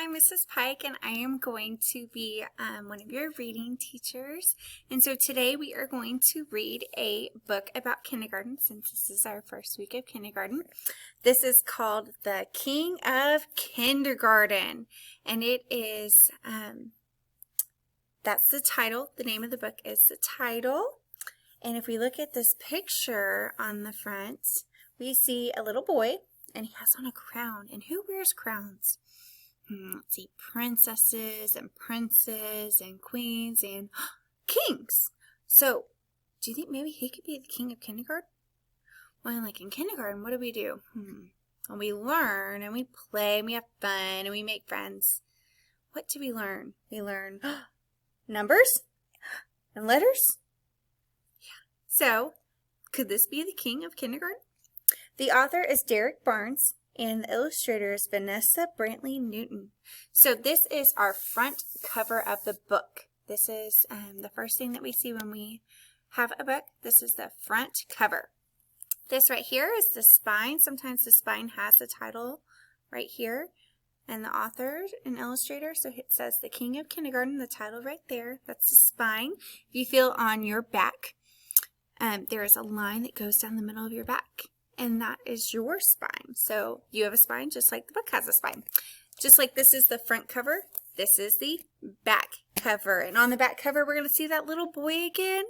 I'm Mrs. Pike, and I am going to be one of your reading teachers. And so today we are going to read a book about kindergarten, since this is our first week of kindergarten. This is called The King of Kindergarten, and it is, that's the title. The name of the book is the title. And if we look at this picture on the front, we see a little boy, and he has on a crown. And who wears crowns? Let's see, princesses and princes and queens and kings. So, do you think maybe he could be the king of kindergarten? Well, like in kindergarten, what do? Well, we learn and we play and we have fun and we make friends. What do we learn? We learn numbers and letters. Yeah. So, could this be the king of kindergarten? The author is Derek Barnes, and the illustrator is Vanessa Brantley Newton. So this is our front cover of the book. This is the first thing that we see when we have a book. This is the front cover. This right here is the spine. Sometimes the spine has the title right here. And the author and illustrator, so it says The King of Kindergarten, the title right there. That's the spine. If you feel on your back, there is a line that goes down the middle of your back. And that is your spine. So you have a spine just like the book has a spine. Just like this is the front cover, this is the back cover. And on the back cover, we're going to see that little boy again.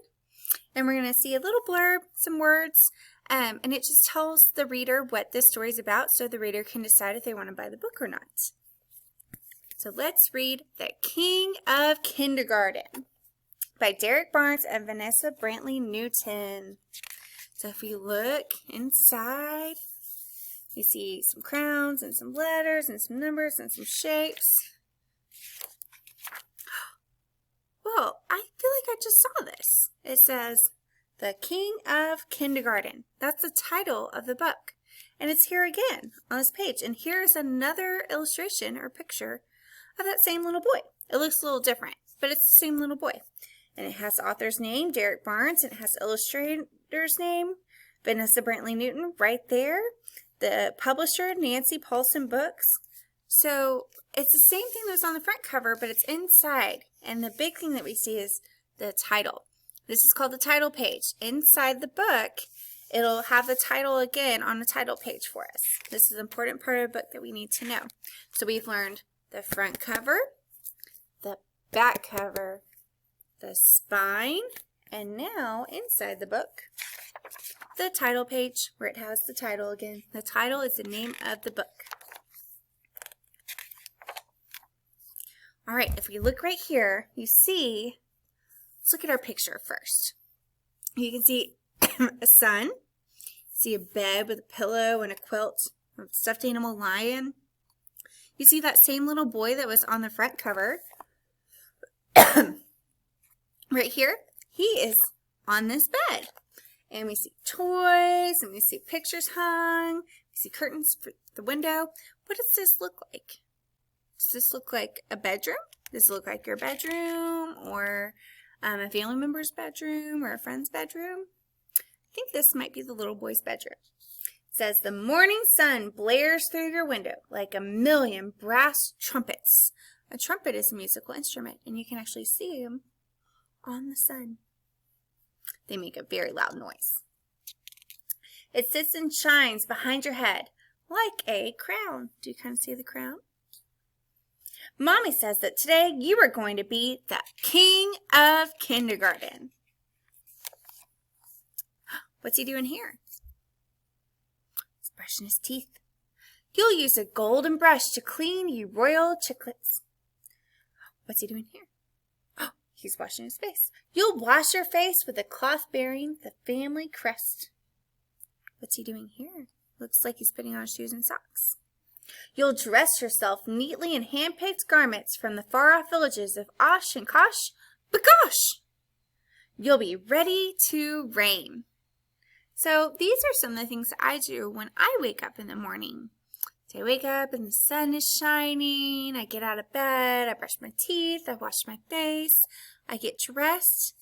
And we're going to see a little blurb, some words. And it just tells the reader what this story is about so the reader can decide if they want to buy the book or not. So let's read The King of Kindergarten by Derek Barnes and Vanessa Brantley Newton. So if we look inside, you see some crowns and some letters and some numbers and some shapes. Well, I feel like I just saw this. It says, The King of Kindergarten. That's the title of the book. And it's here again on this page. And here's another illustration or picture of that same little boy. It looks a little different, but it's the same little boy. And it has the author's name, Derek Barnes. It has the illustrator's name, Vanessa Brantley Newton, right there. The publisher, Nancy Paulson Books. So it's the same thing that was on the front cover, but it's inside. And the big thing that we see is the title. This is called the title page. Inside the book, it'll have the title again on the title page for us. This is an important part of the book that we need to know. So we've learned the front cover, the back cover, the spine, and now inside the book, the title page where it has the title again. The title is the name of the book. All right, if we look right here, you see, let's look at our picture first. You can see a sun, see a bed with a pillow and a quilt, a stuffed animal lion. You see that same little boy that was on the front cover. Right here, he is on this bed. And we see toys, and we see pictures hung, we see curtains for the window. What does this look like? Does this look like a bedroom? Does it look like your bedroom, or a family member's bedroom, or a friend's bedroom? I think this might be the little boy's bedroom. It says, The morning sun blares through your window like a million brass trumpets. A trumpet is a musical instrument, and you can actually see them on the sun. They make a very loud noise. It sits and shines behind your head like a crown. Do you kind of see the crown? Mommy says that today you are going to be the king of kindergarten. What's he doing here? He's brushing his teeth. You'll use a golden brush to clean you royal chiclets. What's he doing here? He's washing his face. You'll wash your face with a cloth bearing the family crest. What's he doing here? Looks like he's putting on shoes and socks. You'll dress yourself neatly in hand-picked garments from the far-off villages of Osh and Kosh, Bagosh. You'll be ready to reign. So these are some of the things that I do when I wake up in the morning. So I wake up and the sun is shining, I get out of bed, I brush my teeth, I wash my face, I get dressed,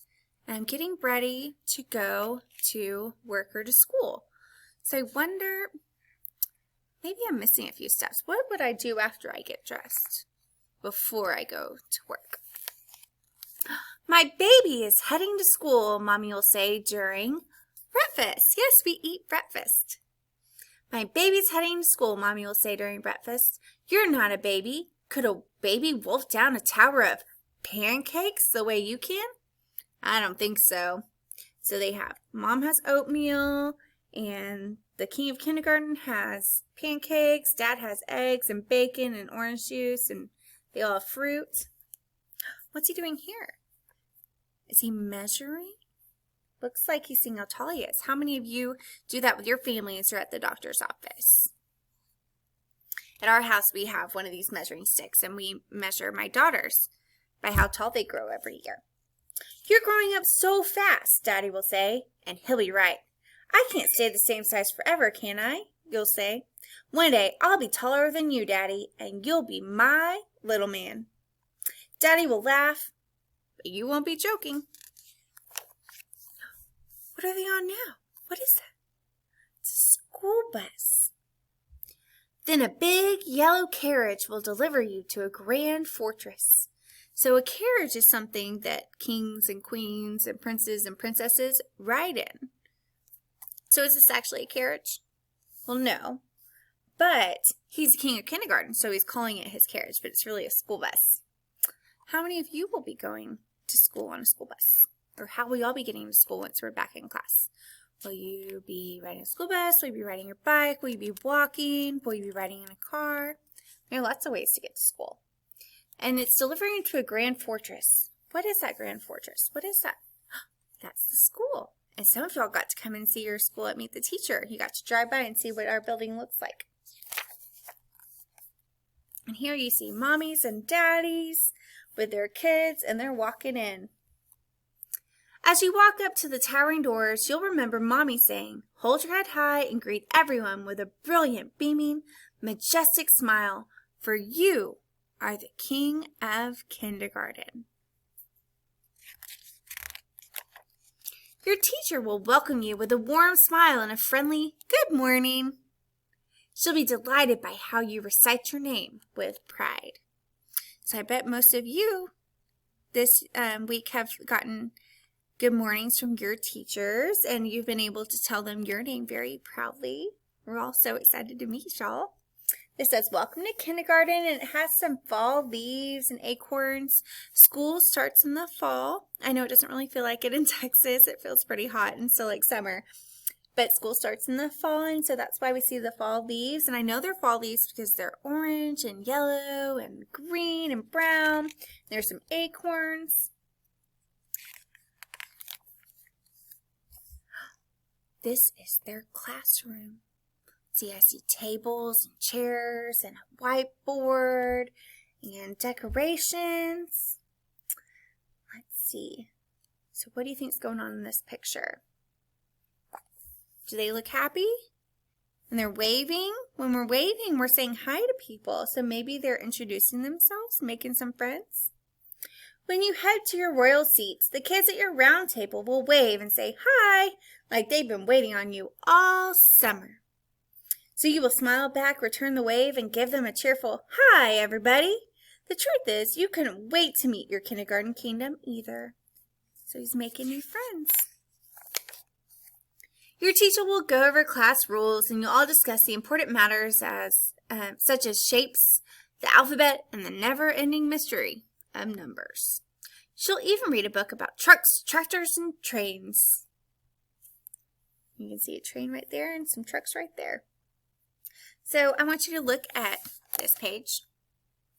and I'm getting ready to go to work or to school. So I wonder, maybe I'm missing a few steps. What would I do after I get dressed? before I go to work. My baby is heading to school, Mommy will say during breakfast. Yes, we eat breakfast. My baby's heading to school, Mommy will say during breakfast. You're not a baby. Could a baby wolf down a tower of pancakes the way you can? I don't think so. So they have, Mom has oatmeal, and the king of kindergarten has pancakes, Dad has eggs and bacon and orange juice, and they all have fruit. What's he doing here? Is he measuring? Looks like he's seeing how tall he is. How many of you do that with your families or at the doctor's office? At our house, we have one of these measuring sticks, and we measure my daughters by how tall they grow every year. You're growing up so fast, Daddy will say, and he'll be right. I can't stay the same size forever, can I? You'll say. One day, I'll be taller than you, Daddy, and you'll be my little man. Daddy will laugh, but you won't be joking. What are they on now? What is that? It's a school bus. Then a big yellow carriage will deliver you to a grand fortress. So a carriage is something that kings and queens and princes and princesses ride in. So is this actually a carriage? Well, no. But he's the king of kindergarten, so he's calling it his carriage, but it's really a school bus. How many of you will be going to school on a school bus? Or how will y'all be getting to school once we're back in class? Will you be riding a school bus? Will you be riding your bike? Will you be walking? Will you be riding in a car? There are lots of ways to get to school. And it's delivering you to a grand fortress. What is that grand fortress? What is that? That's the school. And some of y'all got to come and see your school at Meet the Teacher. You got to drive by and see what our building looks like. And here you see mommies and daddies with their kids, and they're walking in. As you walk up to the towering doors, you'll remember Mommy saying, hold your head high and greet everyone with a brilliant, beaming, majestic smile, for you are the king of kindergarten. Your teacher will welcome you with a warm smile and a friendly good morning. She'll be delighted by how you recite your name with pride. So I bet most of you this week have gotten good mornings from your teachers, and you've been able to tell them your name very proudly. We're all so excited to meet y'all. This says, welcome to kindergarten, and it has some fall leaves and acorns. School starts in the fall. I know it doesn't really feel like it in Texas. It feels pretty hot and still like summer. But school starts in the fall, and so that's why we see the fall leaves. And I know they're fall leaves because they're orange and yellow and green and brown. There's some acorns. This is their classroom. See, I see tables and chairs and a whiteboard and decorations. Let's see. So what do you think is going on in this picture? Do they look happy? And they're waving? When we're waving, we're saying hi to people. So maybe they're introducing themselves, making some friends. When you head to your royal seats, the kids at your round table will wave and say hi, like they've been waiting on you all summer. So you will smile back, return the wave, and give them a cheerful, hi, everybody. The truth is, you couldn't wait to meet your kindergarten kingdom either. So he's making new friends. Your teacher will go over class rules, and you'll all discuss the important matters such as shapes, the alphabet, and the never-ending mystery of numbers. She'll even read a book about trucks, tractors, and trains. You can see a train right there and some trucks right there. So I want you to look at this page.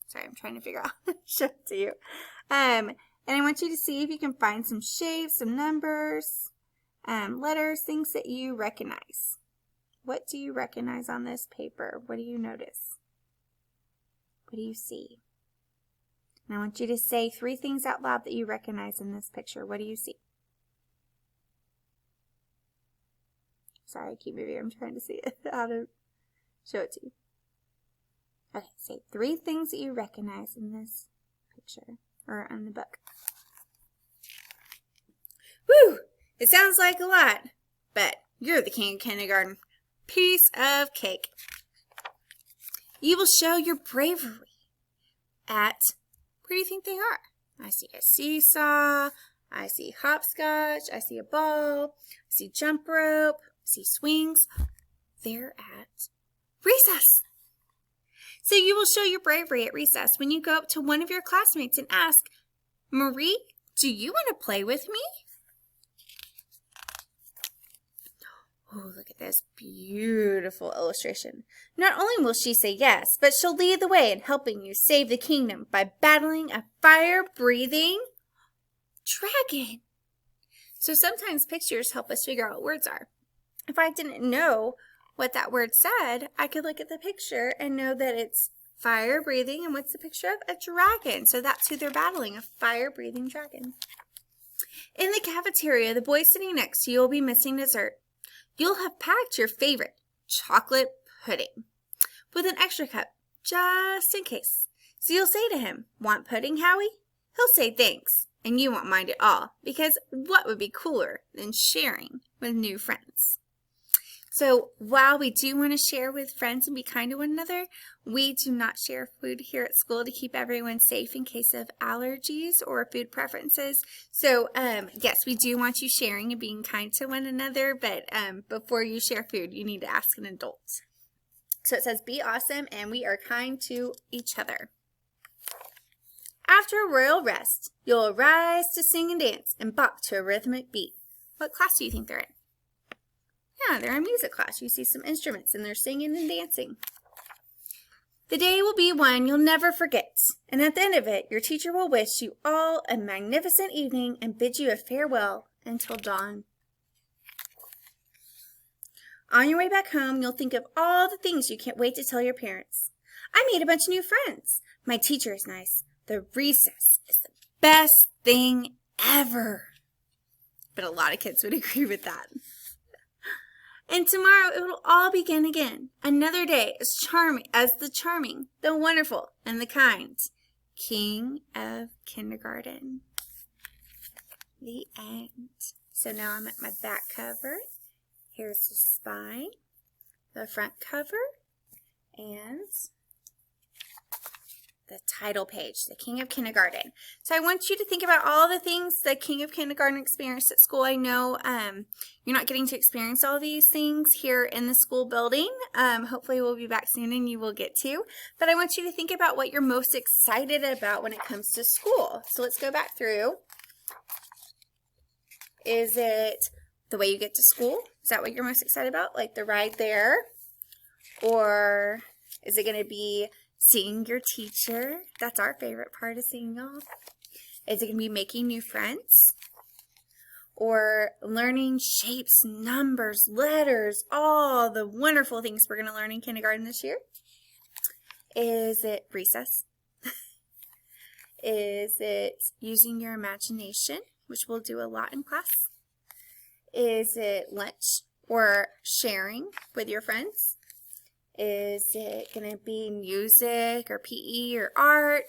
Sorry, I'm trying to figure out how to show it to you. And I want you to see if you can find some shapes, some numbers, letters, things that you recognize. What do you recognize on this paper? What do you notice? What do you see? And I want you to say 3 things out loud that you recognize in this picture. What do you see? Sorry, I keep moving. I'm trying to see how to show it to you. Okay, say 3 things that you recognize in this picture or in the book. Woo! It sounds like a lot, but you're the king of kindergarten. Piece of cake. You will show your bravery at, where do you think they are? I see a seesaw, I see hopscotch, I see a ball, I see jump rope, I see swings. They're at recess. So you will show your bravery at recess when you go up to one of your classmates and ask, Marie, do you want to play with me? Oh, look at this beautiful illustration. Not only will she say yes, but she'll lead the way in helping you save the kingdom by battling a fire-breathing dragon. So sometimes pictures help us figure out what words are. If I didn't know what that word said, I could look at the picture and know that it's fire-breathing, and what's the picture of? A dragon. So that's who they're battling, a fire-breathing dragon. In the cafeteria, the boy sitting next to you will be missing dessert. You'll have packed your favorite chocolate pudding with an extra cup just in case. So you'll say to him, want pudding, Howie? He'll say thanks, and you won't mind at all, because what would be cooler than sharing with new friends? So while we do want to share with friends and be kind to one another, we do not share food here at school to keep everyone safe in case of allergies or food preferences. So yes, we do want you sharing and being kind to one another, but before you share food, you need to ask an adult. So it says, be awesome, and we are kind to each other. After a royal rest, you'll arise to sing and dance and bop to a rhythmic beat. What class do you think they're in? Yeah, they're in music class. You see some instruments and they're singing and dancing. The day will be one you'll never forget, and at the end of it, your teacher will wish you all a magnificent evening and bid you a farewell until dawn. On your way back home, you'll think of all the things you can't wait to tell your parents. I made a bunch of new friends. My teacher is nice. The recess is the best thing ever. But a lot of kids would agree with that. And tomorrow it will all begin again. Another day as the charming, the wonderful, and the kind King of Kindergarten. The end. So now I'm at my back cover. Here's the spine, the front cover, and the title page, the King of Kindergarten. So I want you to think about all the things the King of Kindergarten experienced at school. I know you're not getting to experience all these things here in the school building. Hopefully we'll be back soon and you will get to. But I want you to think about what you're most excited about when it comes to school. So let's go back through. Is it the way you get to school? Is that what you're most excited about? Like the ride there? Or is it going to be seeing your teacher? That's our favorite part of seeing y'all. Is it going to be making new friends? Or learning shapes, numbers, letters, all the wonderful things we're going to learn in kindergarten this year? Is it recess? Is it using your imagination, which we'll do a lot in class? Is it lunch or sharing with your friends? Is it going to be music or PE or art?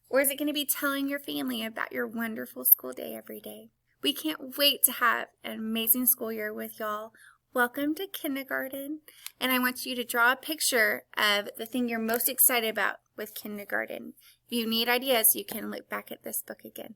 Or is it going to be telling your family about your wonderful school day every day? We can't wait to have an amazing school year with y'all. Welcome to kindergarten. And I want you to draw a picture of the thing you're most excited about with kindergarten. If you need ideas, you can look back at this book again.